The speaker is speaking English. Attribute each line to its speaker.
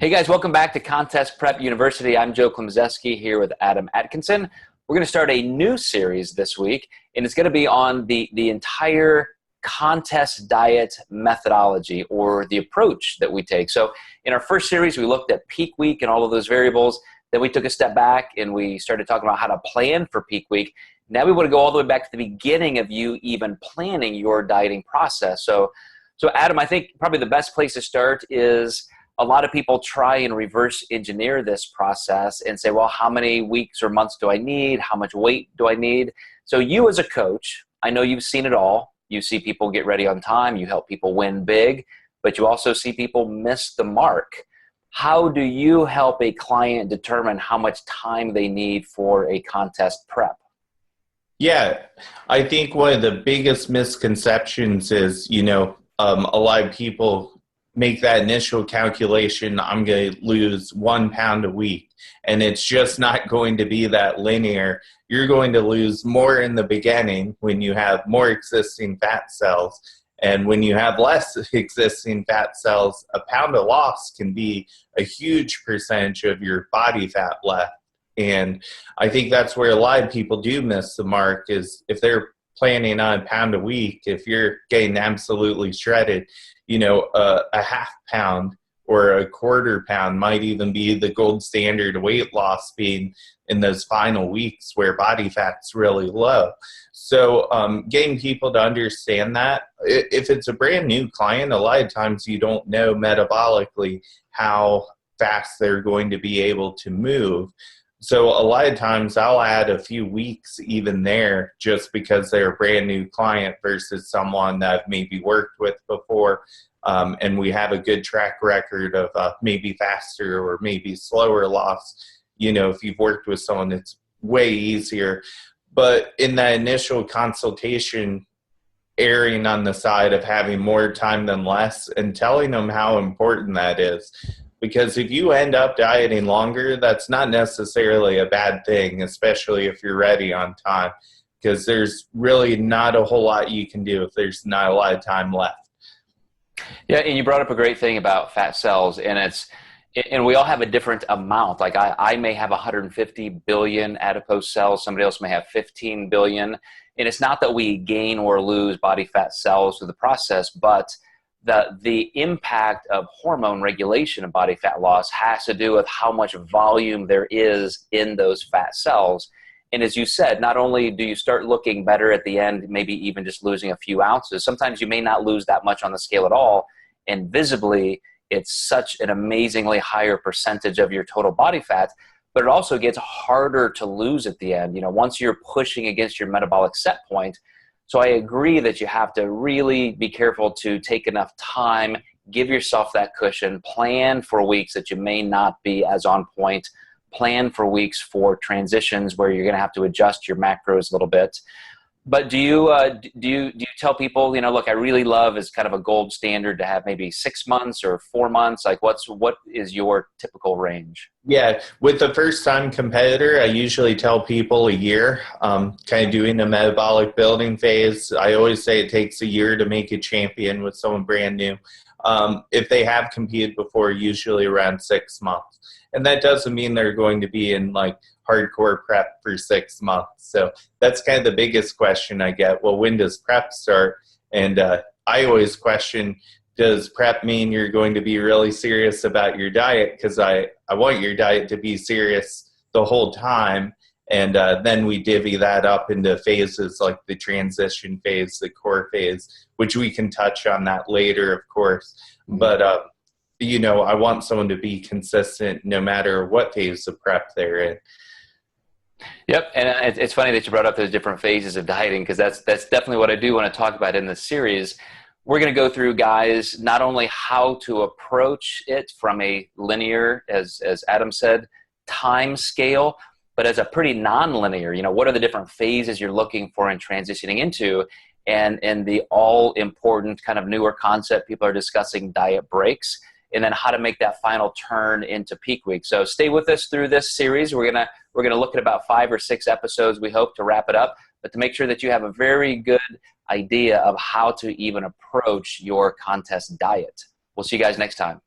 Speaker 1: Hey guys, welcome back to Contest Prep University. I'm Joe Klemczewski here with Adam Atkinson. We're going to start a new series this week, and it's going to be on the entire contest diet methodology, or the approach that we take. So in our first series, we looked at peak week and all of those variables. Then we took a step back and we started talking about how to plan for peak week. Now we want to go all the way back to the beginning of you even planning your dieting process. So Adam, I think probably the best place to start is a lot of people try and reverse engineer this process and say, well, how many weeks or months do I need? How much weight do I need? So you as a coach, I know you've seen it all. You see people get ready on time. You help people win big, but you also see people miss the mark. How do you help a client determine how much time they need for a contest prep?
Speaker 2: Yeah, I think one of the biggest misconceptions is, a lot of people make that initial calculation, I'm going to lose 1 pound a week, and it's just not going to be that linear. You're going to lose more in the beginning when you have more existing fat cells, and when you have less existing fat cells, a pound of loss can be a huge percentage of your body fat left. And I think that's where a lot of people do miss the mark, is if they're planning on a pound a week, if you're getting absolutely shredded, a half pound or a quarter pound might even be the gold standard weight loss, being in those final weeks where body fat's really low. So getting people to understand that, if it's a brand new client, a lot of times you don't know metabolically how fast they're going to be able to move. So a lot of times I'll add a few weeks even there, just because they're a brand new client versus someone that I've maybe worked with before, and we have a good track record of maybe faster or maybe slower loss. If you've worked with someone, it's way easier. But in that initial consultation, erring on the side of having more time than less and telling them how important that is. Because if you end up dieting longer, that's not necessarily a bad thing, especially if you're ready on time, because there's really not a whole lot you can do if there's not a lot of time left.
Speaker 1: Yeah, and you brought up a great thing about fat cells, and we all have a different amount. Like I may have 150 billion adipose cells, somebody else may have 15 billion. And it's not that we gain or lose body fat cells through the process, but the impact of hormone regulation of body fat loss has to do with how much volume there is in those fat cells. And as you said, not only do you start looking better at the end, maybe even just losing a few ounces, sometimes you may not lose that much on the scale at all, and visibly it's such an amazingly higher percentage of your total body fat, but it also gets harder to lose at the end, once you're pushing against your metabolic set point. So I agree that you have to really be careful to take enough time, give yourself that cushion, plan for weeks that you may not be as on point, plan for weeks for transitions where you're going to have to adjust your macros a little bit. But do you tell people, look, I really love as kind of a gold standard to have maybe 6 months or 4 months? Like what is your typical range?
Speaker 2: Yeah, with the first-time competitor, I usually tell people a year, kind of doing the metabolic building phase. I always say it takes a year to make a champion with someone brand new. If they have competed before, usually around 6 months. And that doesn't mean they're going to be in like hardcore prep for 6 months. So that's kind of the biggest question I get. Well, when does prep start? And I always question, does prep mean you're going to be really serious about your diet? Because I want your diet to be serious the whole time. And then we divvy that up into phases like the transition phase, the core phase, which we can touch on that later, of course. But, I want someone to be consistent no matter what phase of prep they're in.
Speaker 1: Yep, and it's funny that you brought up those different phases of dieting, because that's definitely what I do want to talk about in this series. We're going to go through, guys, not only how to approach it from a linear, as Adam said, time scale, but as a pretty non-linear. What are the different phases you're looking for and transitioning into? And the all-important kind of newer concept people are discussing, diet breaks, and then how to make that final turn into peak week. So stay with us through this series. We're gonna look at about 5 or 6 episodes, we hope, to wrap it up, but to make sure that you have a very good idea of how to even approach your contest diet. We'll see you guys next time.